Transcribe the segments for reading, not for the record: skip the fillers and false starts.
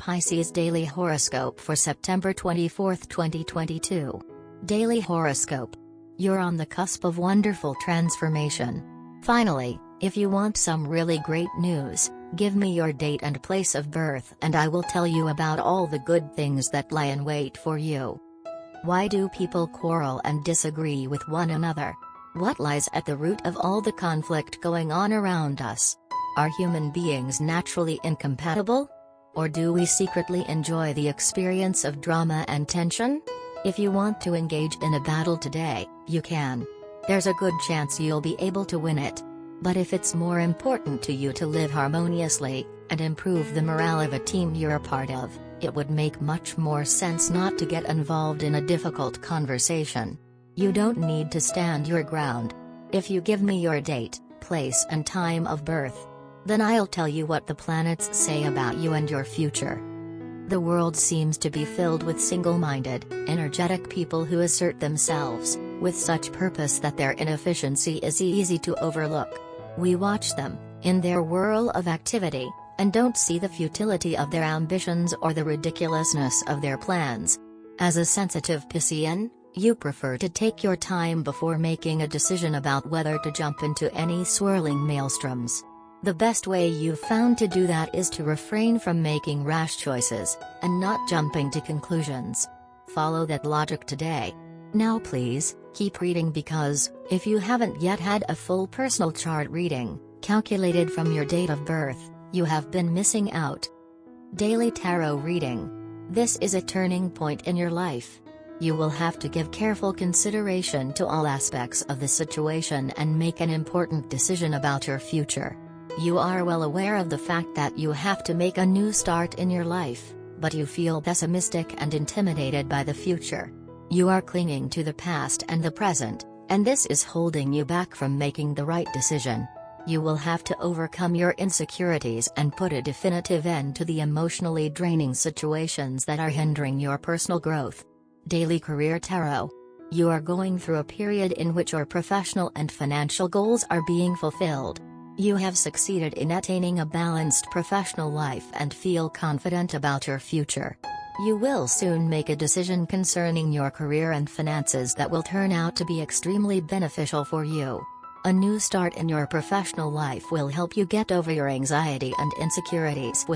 Pisces Daily Horoscope for September 24, 2022. Daily Horoscope. You're on the cusp of wonderful transformation. Finally, if you want some really great news, give me your date and place of birth and I will tell you about all the good things that lie in wait for you. Why do people quarrel and disagree with one another? What lies at the root of all the conflict going on around us? Are human beings naturally incompatible? Or do we secretly enjoy the experience of drama and tension? If you want to engage in a battle today, you can. There's a good chance you'll be able to win it. But if it's more important to you to live harmoniously, and improve the morale of a team you're a part of, it would make much more sense not to get involved in a difficult conversation. You don't need to stand your ground. If you give me your date, place and time of birth, then I'll tell you what the planets say about you and your future. The world seems to be filled with single-minded, energetic people who assert themselves, with such purpose that their inefficiency is easy to overlook. We watch them, in their whirl of activity, and don't see the futility of their ambitions or the ridiculousness of their plans. As a sensitive Piscean, you prefer to take your time before making a decision about whether to jump into any swirling maelstroms. The best way you've found to do that is to refrain from making rash choices, and not jumping to conclusions. Follow that logic today. Now please, keep reading because, if you haven't yet had a full personal chart reading, calculated from your date of birth, you have been missing out. Daily Tarot Reading. This is a turning point in your life. You will have to give careful consideration to all aspects of the situation and make an important decision about your future. You are well aware of the fact that you have to make a new start in your life, but you feel pessimistic and intimidated by the future. You are clinging to the past and the present, and this is holding you back from making the right decision. You will have to overcome your insecurities and put a definitive end to the emotionally draining situations that are hindering your personal growth. Daily Career Tarot. You are going through a period in which your professional and financial goals are being fulfilled. You have succeeded in attaining a balanced professional life and feel confident about your future. You will soon make a decision concerning your career and finances that will turn out to be extremely beneficial for you. A new start in your professional life will help you get over your anxiety and insecurities.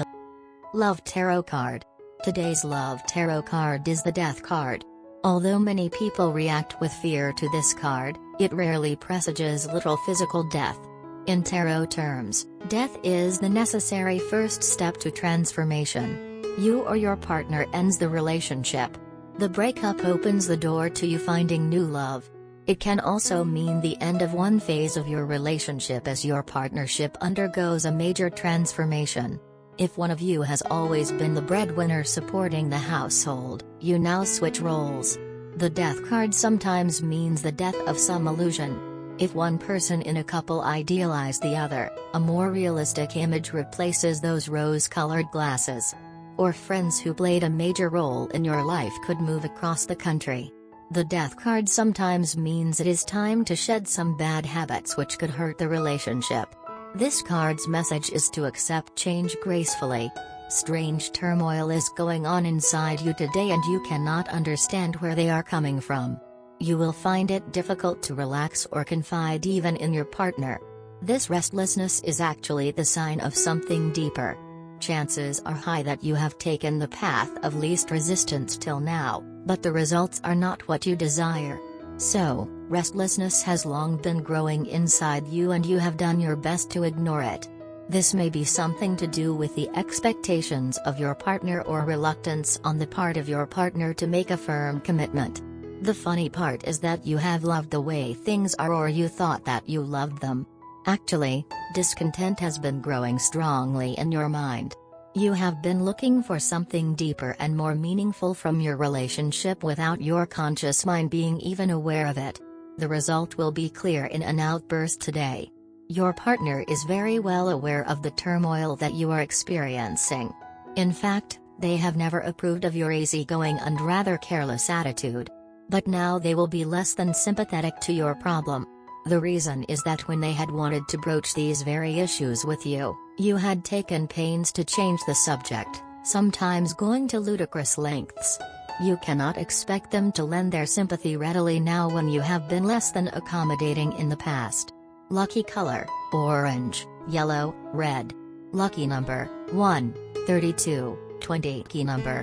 Love Tarot Card. Today's Love Tarot card is the Death card. Although many people react with fear to this card, it rarely presages literal physical death. In tarot terms, death is the necessary first step to transformation. You or your partner ends the relationship. The breakup opens the door to you finding new love. It can also mean the end of one phase of your relationship as your partnership undergoes a major transformation. If one of you has always been the breadwinner supporting the household, you now switch roles. The Death card sometimes means the death of some illusion. If one person in a couple idealize the other, a more realistic image replaces those rose-colored glasses. Or friends who played a major role in your life could move across the country. The Death card sometimes means it is time to shed some bad habits which could hurt the relationship. This card's message is to accept change gracefully. Strange turmoil is going on inside you today and you cannot understand where they are coming from. You will find it difficult to relax or confide even in your partner. This restlessness is actually the sign of something deeper. Chances are high that you have taken the path of least resistance till now, but the results are not what you desire. So, restlessness has long been growing inside you and you have done your best to ignore it. This may be something to do with the expectations of your partner or reluctance on the part of your partner to make a firm commitment. The funny part is that you have loved the way things are or you thought that you loved them. Actually, discontent has been growing strongly in your mind. You have been looking for something deeper and more meaningful from your relationship without your conscious mind being even aware of it. The result will be clear in an outburst today. Your partner is very well aware of the turmoil that you are experiencing. In fact, they have never approved of your easygoing and rather careless attitude. But now they will be less than sympathetic to your problem. The reason is that when they had wanted to broach these very issues with you, you had taken pains to change the subject, sometimes going to ludicrous lengths. You cannot expect them to lend their sympathy readily now when you have been less than accommodating in the past. Lucky color: orange, yellow, red. Lucky number: 1, 32, 20. Key number: